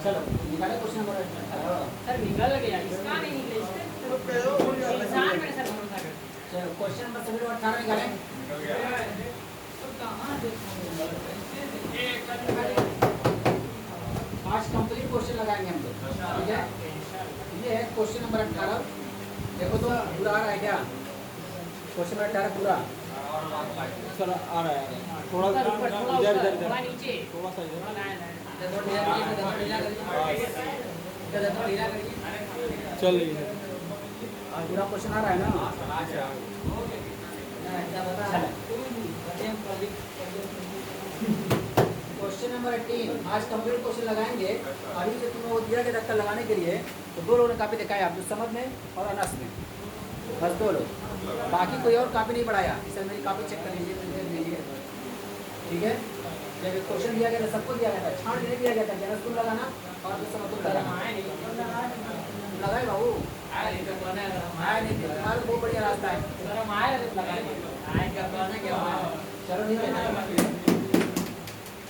चलो निकाले question number 18। Sir निकल गया, इसका नहीं निकले, इसका इंसान में सर भरोसा कर। चलो क्वेश्चन नंबर सभी लोग 18 निकाले। आज कंप्लीट क्वेश्चन लगाएंगे हम लोग, ठीक है। ये है क्वेश्चन नंबर 18। देखो तो पूरा आ रहा है क्या क्वेश्चन नंबर 18 पूरा? सर आ रहा है थोड़ा थोड़ा नीचे, थोड़ा सा इधर। चल रही है पूरा क्वेश्चन आ रहा है ना? क्वेश्चन नंबर 18 आज कंप्लीट क्वेश्चन लगाएंगे। अभी से तुम लोग दिया गया धक्का लगाने के लिए तो दो लोगों ने कापी दिखाया, आप समझ में और अनस में, बस दो लोग, बाकी कोई और कापी नहीं पढ़ाया। इसे मेरी कापी चेक कर लीजिए, ठीक है। जब क्वेश्चन दिया गया था सबको दिया गया था, छांट नहीं दिया गया था, जनस तुम लगाना और दूसरा तुम लगाना। लगाए बाबू, आया नहीं तुम्हारा बहुत बढ़िया रास्ता है। चलो नहीं है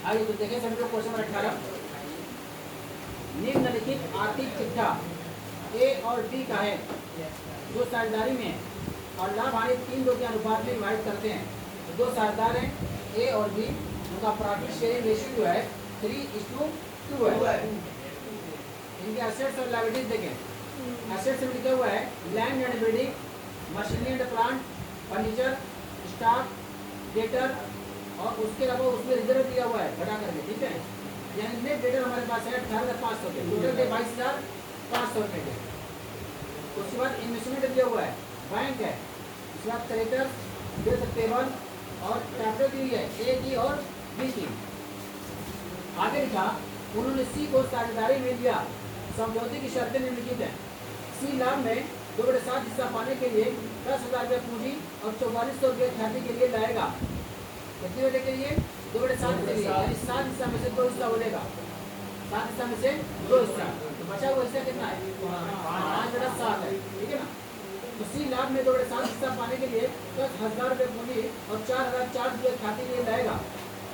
आगे तो देखें सभी लोग क्वेश्चन नंबर 18। निम्नलिखित आर्थिक चिट्ठा ए और बी का है जो साझेदारी में और लाभ हानि 3 लोग के अनुपात में डिवाइड करते हैं। तो दो साझेदार हैं ए और बी, उनका प्रॉफिट शेयरिंग रेशियो जो है 3:2 है। इनके एसेट्स और लायबिलिटीज देखें। एसेट्स में लिखा हुआ है land and building, machinery and plant, furniture, stock, debtor और उसके अलावा उसमें रिजर्व दिया हुआ है घटा करके, ठीक है। यानी नेट डेटर हमारे पास है 18,500 के, टोटल के 22,500 रुपये के। उसके बाद इन्वेस्टमेंट दिया हुआ है, बैंक है, उसके बाद क्रेडिटर्स, पेबल और कैपिटल दी है ए की और बी की। आगे लिखा उन्होंने सी को साझेदारी में दिया, समझौते की शर्तें निम्नलिखित हैं। सी लाभ में 2/7 हिस्सा पाने के लिए 10,000 रुपये पूंजी और 4400 रुपये ख्याति के लिए लाएगा। कितने वाले के लिए? 2/7 के लिए, यानी 7 हिस्सा में से 2 हिस्सा बोलेगा, 7 हिस्सा में से 2 हिस्सा, तो बचा हुआ हिस्सा कितना है? 5/7 है, ठीक है ना। तो सी लाभ में 2/7 हिस्सा पाने के लिए 10,000 रुपये पूंजी और 4,004 रुपये ख्याति के लिए लाएगा।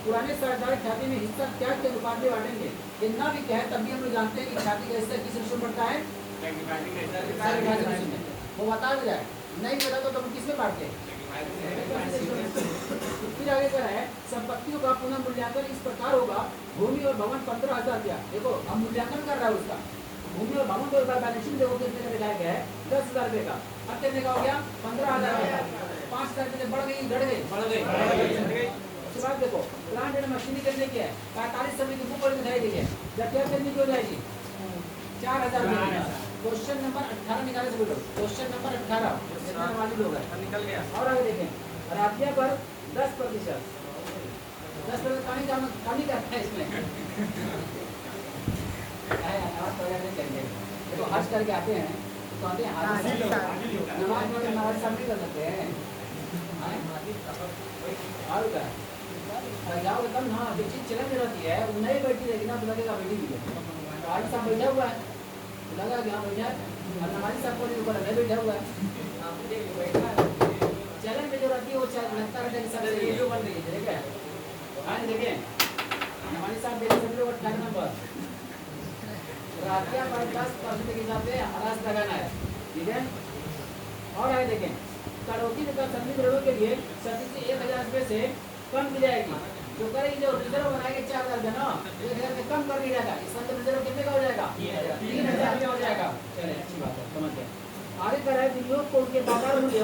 पुराने साझेदार ख्याति में हिस्सा क्या के अनुपात में बांटेंगे? इतना भी कहे तब भी हम लोग जानते हैं कि ख्याति का हिस्सा किस रेशो में बढ़ता है? वो बता भी जाए, नहीं पता तो तुम किस में बांटते हैं? फिर आगे क्या है, संपत्तियों का पुनः मूल्यांकन इस प्रकार होगा। भूमि और भवन 15,000 रुपया, देखो अब मूल्यांकन कर रहा है उसका। भूमि और भवन को एक बार बैलेंस शीट देखो कितने का दिखाया गया है, 10,000 रुपये का। अब कितने का हो गया? 15,000 रुपये का। 5,000 रुपये बढ़ गई, घट गई। उसके बाद देखो प्लांट एंड मशीनरी करने की है 45 समय की बुक और दिखाई गई है, जब क्या करने की हो जाएगी 4,000 रुपये। क्वेश्चन नंबर 18 निकाले सभी लोग। क्वेश्चन नंबर 18 जितना वाली लोग है निकल गया। और आगे देखें राज्य पर 10% कमी करता है इसमें। देखो हज करके आते हैं तो आते हैं नमाज में नमाज शामिल कर सकते हैं और क्या जाओगे तब ना, जो चीज चलन में रहती है वो नहीं बैठी रहेगी ना, तो लगेगा बैठी हुई है। आज सब बैठा हुआ है लगा कि हाँ बैठा है, और हमारी सब को ऊपर नहीं बैठा हुआ है। चलन में जो रहती है वो लगता है सब वीडियो बन रही है, ठीक है। हाँ देखिए हमारे साथ देखिए सभी लोग 18 नंबर रातिया पर 10% के हिसाब से हरास लगाना है, ठीक है। और आगे देखें कटौती तथा संदिग्ध ऋणों के लिए सब्सिडी 1,000 रुपये से कम की जाएगी। जो करेगी जो रिजर्व बनाएंगे 4,000 रुपये ना, 1,000 से कम कर दिया जाएगा। इसका मतलब रिजर्व कितने का हो जाएगा? 3,000 रुपये हो जाएगा। चलिए अच्छी बात है, समझ गए। आगे कर रहा है विनियोग को उनके बाजार मूल्य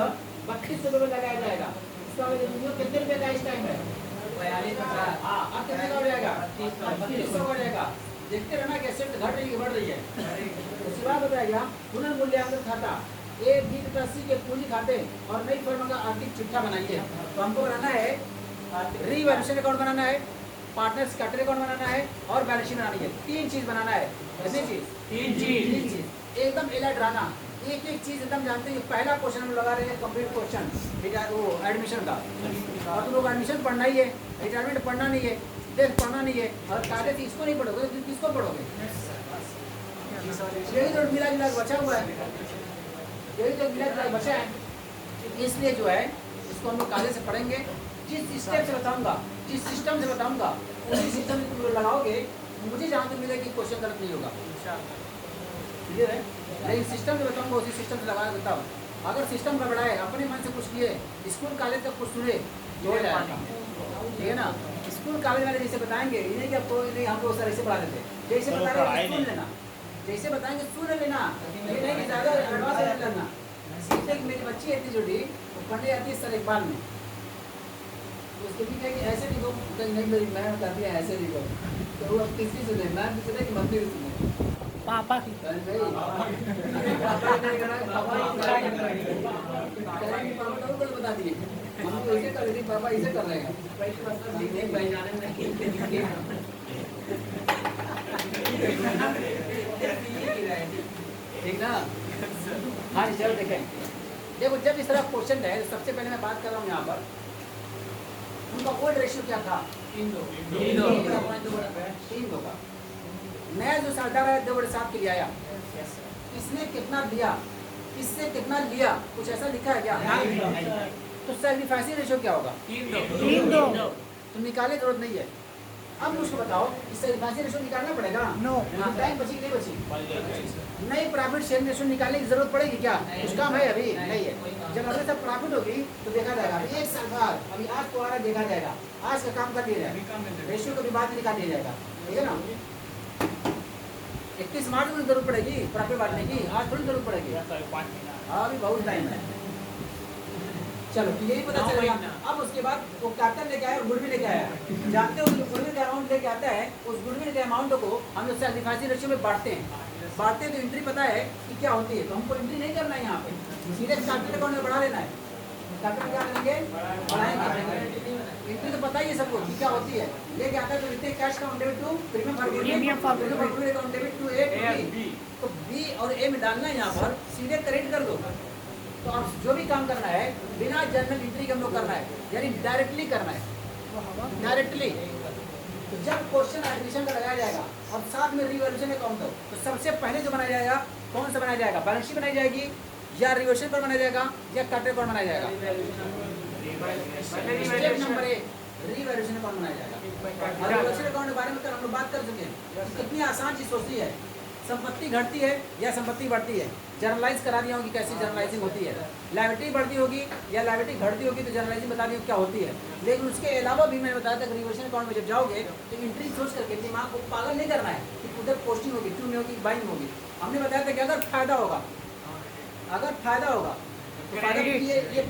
32 रुपये में लगाया जाएगा। इसका विनियोग कितने रुपये का इस टाइम है? 42,000। हाँ अब कितने का हो जाएगा? 3200 हो जाएगा। देखते रहना कि एसेट घट रही है बढ़ रही है। उसके बाद बताया गया पुनर्मूल्यांकन खाता ए बी तथा सी के पूंजी खाते और नई फर्म का आर्थिक चिट्ठा बनाइए। तो हमको बनाना है रीवैल्यूएशन अकाउंट बनाना है, पार्टनर्स कैपिटल अकाउंट बनाना है और बैलेंस शीट बनानी है। 3 चीज बनाना है। कितनी चीज? 3 चीज एकदम अलर्ट रहना, एक एक चीज एकदम जानते हैं। पहला क्वेश्चन हम लगा रहे हैं कंप्लीट क्वेश्चन, वो एडमिशन का, और तुम लोग एडमिशन पढ़ना ही है, रिटायरमेंट पढ़ना नहीं है, डेथ पढ़ना नहीं है, और कागज इसको नहीं पढ़ोगे तो किसको पढ़ोगे? यही तो मिला जुला बचा हुआ है, यही तो मिला जुला बचा है। इसलिए जो है इसको हम लोग कागज से पढ़ेंगे। जिस स्टेप से बताऊंगा, जिस सिस्टम से बताऊंगा, उसी सिस्टम में तुम लोग लगाओगे मुझे जहाँ तक मिले कि क्वेश्चन गलत नहीं होगा, क्लियर है। लेकिन सिस्टम जो बताऊँगा उसी सिस्टम से लगा देता हूँ। अगर सिस्टम गड़बड़ाए, अपने मन से कुछ किए, स्कूल कॉलेज का कुछ सुने तो हो जाएगा, ठीक है ना। स्कूल कॉलेज वाले जैसे बताएंगे, ये नहीं कि आपको नहीं हम लोग सर ऐसे पढ़ा देते, जैसे बता रहे सुन लेना, जैसे बताएंगे सुन लेना, ये नहीं कि ज़्यादा एडवांस नहीं करना। सीखने की मेरी बच्ची है इतनी छोटी, वो पढ़ने जाती है सर इकबाल में, तो उसके भी कहे कि ऐसे लिखो, कहीं नहीं मेरी मैम कहती है ऐसे लिखो, तो वो अब तीसरी सुने, मैम भी सुने कि मम्मी भी सुने, पापा की बता दिए मम्मी वैसे कर रही थी, पापा इसे कर रहे हैं। ठीक ना। हाँ जी चलो देखें, देखो जब इस तरह क्वेश्चन है, सबसे पहले मैं बात कर रहा हूँ यहाँ पर उनका ओल्ड रेशियो क्या था, 3:2 का। नया जो साझा है 2/7 के लिए आया, इसने कितना दिया, इससे कितना लिया, कुछ ऐसा लिखा है क्या? तो सैक्रिफाइसिंग रेशियो क्या होगा? 3:2। तो निकालने की जरूरत नहीं है। अब मुझको बताओ इस सैक्रिफाइसिंग रेशियो निकालना पड़ेगा? नो। टाइम बची कि नहीं बची? नहीं, प्रॉफिट शेयर रेशियो निकालने की जरूरत पड़ेगी क्या? कुछ काम है अभी नहीं है। जब अगले सब प्रॉफिट होगी तो देखा जाएगा, एक साल बाद अभी आज तो आ रहा देखा जाएगा, आज का काम कर दिया जाएगा, रेशियो को भी बाद में निकाल दिया जाएगा, ठीक है ना। 31 मार्च को जरूरत पड़ेगी प्रॉफिट बांटने की, आज थोड़ी जरूरत पड़ेगी, हाँ अभी बहुत टाइम है। चलो तो यही पता चलेगा। अब उसके बाद वो कैपिटल लेके आया और गुडविल लेके आया, जानते हो जो गुडविल का अमाउंट लेके आता है, उस गुडविल के अमाउंट को हम लोग सैक्रिफाइसिंग रेशियो में बांटते हैं तो एंट्री पता है कि क्या होती है, तो हमको एंट्री नहीं करना है यहाँ पे, सीधे कैपिटल अकाउंट में बढ़ा लेना है। कैपिटल क्या करेंगे, बढ़ाएंगे। एंट्री तो पता ही है सबको कि क्या होती है, लेके आता है तो लिखते हैं cash account debit to premium account debit to A, तो बी और ए में डालना है यहाँ पर, सीधे करेक्ट कर दो। तो अब जो भी काम करना है बिना जर्नल एंट्री के हम लोग करना है, यानी डायरेक्टली करना है, डायरेक्टली। तो जब क्वेश्चन एडमिशन का लगाया जाएगा और साथ में रिवैल्यूएशन अकाउंट हो, तो सबसे पहले जो बनाया जाएगा कौन सा बनाया जाएगा, बैलेंस शीट बनाई जाएगी या रिवैल्यूएशन पर बनाया जाएगा या कैपिटल अकाउंट बनाया जाएगा? स्टेप नंबर 1 रिवैल्यूएशन अकाउंट बनाया जाएगा। और रिवैल्यूएशन अकाउंट के बारे में हम लोग बात कर चुके हैं, कितनी आसान चीज होती है, संपत्ति घटती है या संपत्ति बढ़ती है, जर्नलाइज करा दिया होगी कैसी जर्नलाइजिंग होती है, लायबिलिटी बढ़ती होगी या लायबिलिटी घटती होगी तो जर्नलाइजिंग बता दी क्या होती है। लेकिन उसके अलावा भी मैंने बताया था कि रिवैल्यूएशन अकाउंट में जब जाओगे तो एंट्री सोच करके दिमाग को पागल नहीं करना है कि उधर पोस्टिंग होगी, ट्रू में होगी, बाइंग होगी। हमने बताया था कि अगर फायदा होगा तो फायदा ये